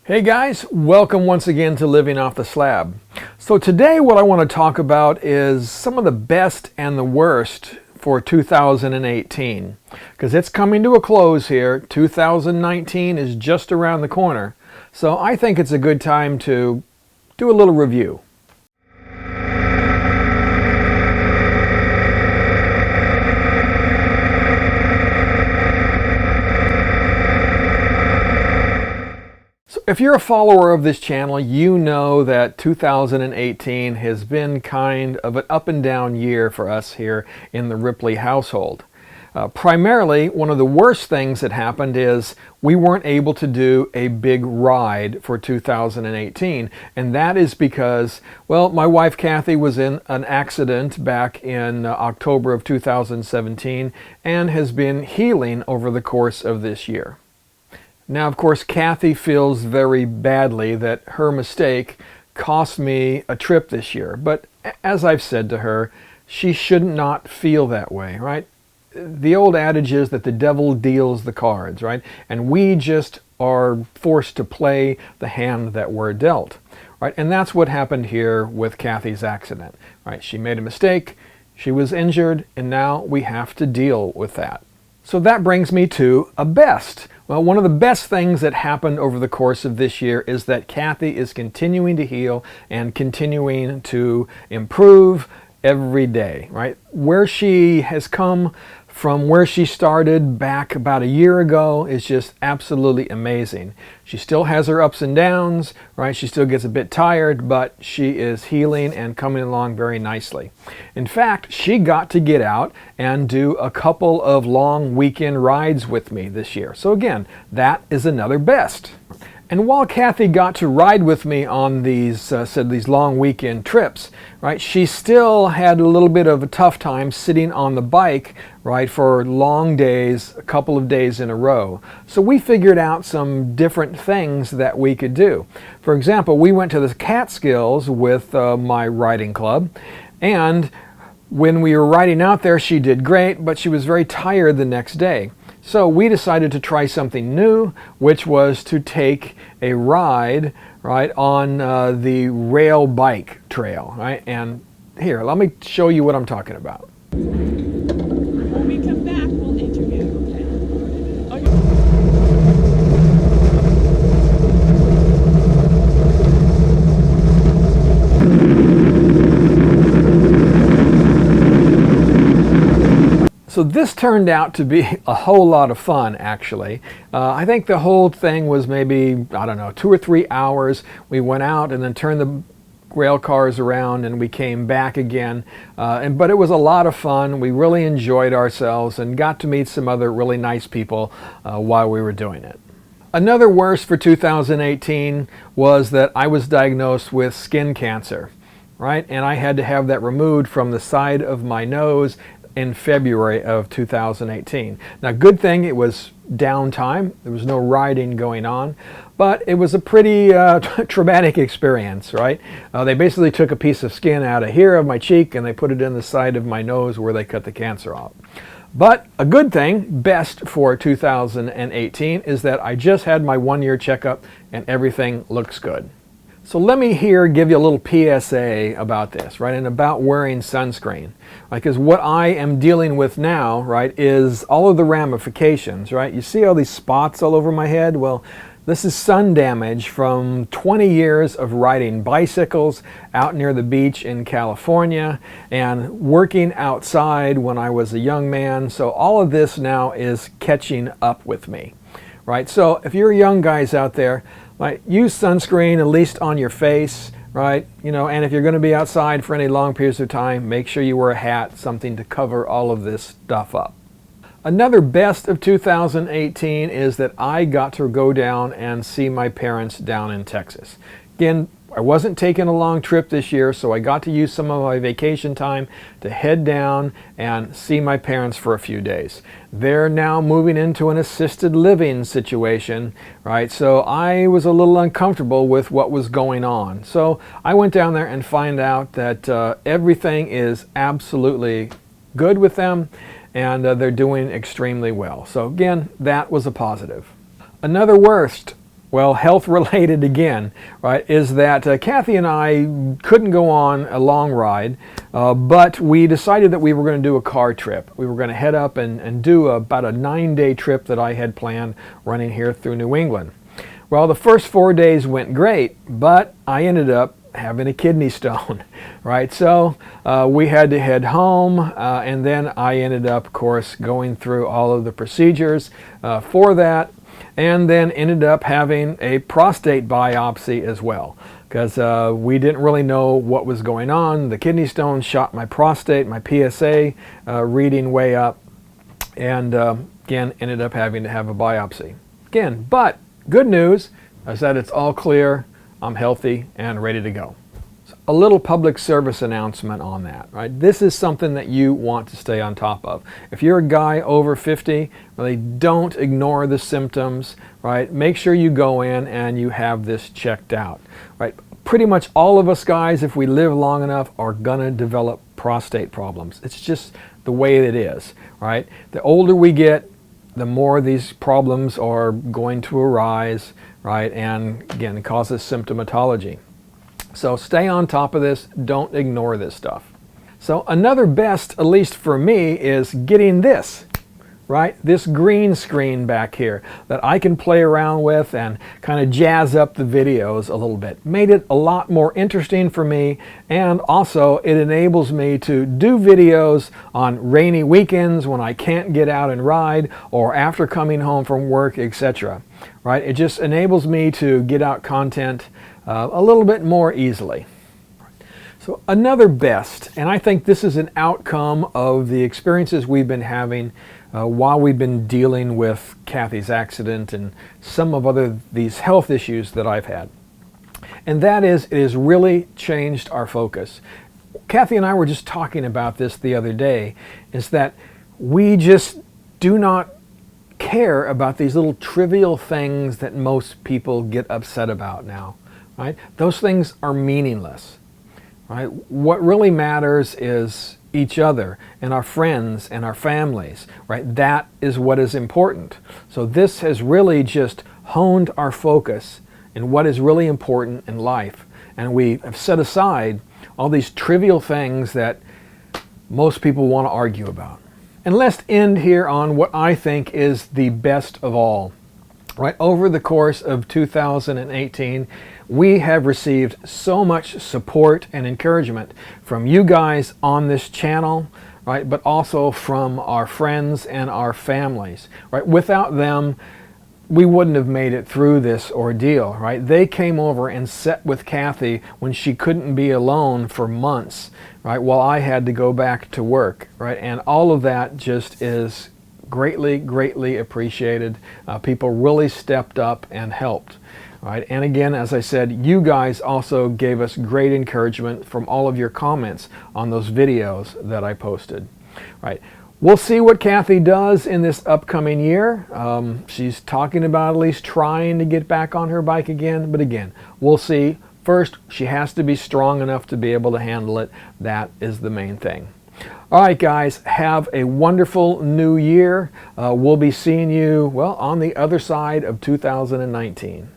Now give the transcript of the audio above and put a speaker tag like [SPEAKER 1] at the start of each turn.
[SPEAKER 1] Hey guys, welcome once again to Living Off the Slab. So today what I want to talk about is some of the best and the worst for 2018. Because it's coming to a close here. 2019 is just around the corner. So I think it's a good time to do a little review. If you're a follower of this channel, you know that 2018 has been kind of an up and down year for us here in the Ripley household. Primarily, one of the worst things that happened is we weren't able to do a big ride for 2018. And that is because, well, my wife Kathy was in an accident back in October of 2017 and has been healing over the course of this year. Now, of course, Kathy feels very badly that her mistake cost me a trip this year. But as I've said to her, she should not feel that way, right? The old adage is that the devil deals the cards, right? And we just are forced to play the hand that we're dealt, right? And that's what happened here with Kathy's accident, right? She made a mistake, she was injured, and now we have to deal with that. So that brings me to a best. Well, one of the best things that happened over the course of this year is that Kathy is continuing to heal and continuing to improve every day, right? Where she has come from where she started back about a year ago is just absolutely amazing. She still has her ups and downs, right? She still gets a bit tired, but she is healing and coming along very nicely. In fact, she got to get out and do a couple of long weekend rides with me this year. So again, that is another best. And while Kathy got to ride with me on these long weekend trips, right, she still had a little bit of a tough time sitting on the bike, right, for long days, a couple of days in a row. So we figured out some different things that we could do. For example, we went to the Catskills with my riding club, and when we were riding out there, she did great, but she was very tired the next day. So we decided to try something new, which was to take a ride, right, on the rail bike trail, right? And here, let me show you what I'm talking about.
[SPEAKER 2] When we come back, we'll interview, okay?
[SPEAKER 1] So this turned out to be a whole lot of fun, actually. I think the whole thing was maybe, I don't know, 2 or 3 hours. We went out and then turned the rail cars around and we came back again. But it was a lot of fun. We really enjoyed ourselves and got to meet some other really nice people while we were doing it. Another worst for 2018 was that I was diagnosed with skin cancer, right? And I had to have that removed from the side of my nose in February of 2018. Now, good thing it was downtime. There was no riding going on, but it was a pretty traumatic experience, right? They basically took a piece of skin out of here of my cheek and they put it in the side of my nose where they cut the cancer off. But a good thing, best for 2018, is that I just had my 1-year checkup and everything looks good. So let me here give you a little PSA about this, right, and about wearing sunscreen. Because what I am dealing with now, right, is all of the ramifications, right? You see all these spots all over my head? Well, this is sun damage from 20 years of riding bicycles out near the beach in California and working outside when I was a young man. So all of this now is catching up with me, right? So if you're young guys out there, right, use sunscreen at least on your face, right? You know, and if you're going to be outside for any long periods of time, make sure you wear a hat, something to cover all of this stuff up. Another best of 2018 is that I got to go down and see my parents down in Texas. Again, I wasn't taking a long trip this year, so I got to use some of my vacation time to head down and see my parents for a few days. They're now moving into an assisted living situation, right? So I was a little uncomfortable with what was going on. So I went down there and find out that everything is absolutely good with them and they're doing extremely well. So again, that was a positive. Another worst well, health related again, right, is that Kathy and I couldn't go on a long ride, but we decided that we were going to do a car trip. We were going to head up and do about a 9-day trip that I had planned running here through New England. Well, the first 4 days went great, but I ended up having a kidney stone, right? So we had to head home, and then I ended up, of course, going through all of the procedures for that, and then ended up having a prostate biopsy as well, because we didn't really know what was going on. The kidney stone shot my prostate, my PSA reading way up, and again, ended up having to have a biopsy. Again, but good news is that it's all clear. I'm healthy and ready to go. So a little public service announcement on that, right? This is something that you want to stay on top of. If you're a guy over 50, really don't ignore the symptoms, right? Make sure you go in and you have this checked out, right? Pretty much all of us guys, if we live long enough, are gonna develop prostate problems. It's just the way it is, right? The older we get, the more these problems are going to arise, right? And again, it causes symptomatology. So stay on top of this. Don't ignore this stuff. So another best, at least for me, is getting this, right? This green screen back here that I can play around with and kind of jazz up the videos a little bit. Made it a lot more interesting for me, and also it enables me to do videos on rainy weekends when I can't get out and ride, or after coming home from work, etc. Right? It just enables me to get out content a little bit more easily. So another best, and I think this is an outcome of the experiences we've been having while we've been dealing with Kathy's accident and some of these health issues that I've had. And that is, it has really changed our focus. Kathy and I were just talking about this the other day, is that we just do not care about these little trivial things that most people get upset about now, right? Those things are meaningless, right? What really matters is each other and our friends and our families, right? That is what is important. So this has really just honed our focus in what is really important in life. And we have set aside all these trivial things that most people want to argue about. And let's end here on what I think is the best of all. Right, over the course of 2018, we have received so much support and encouragement from you guys on this channel, right, but also from our friends and our families. Right, without them, we wouldn't have made it through this ordeal, right? They came over and sat with Kathy when she couldn't be alone for months, right, while I had to go back to work, right? And all of that just is greatly, greatly appreciated. People really stepped up and helped, right? And again, as I said, you guys also gave us great encouragement from all of your comments on those videos that I posted, right? We'll see what Kathy does in this upcoming year. She's talking about at least trying to get back on her bike again, but again, we'll see. First, she has to be strong enough to be able to handle it. That is the main thing. All right, guys, have a wonderful new year. We'll be seeing you, well, on the other side of 2019.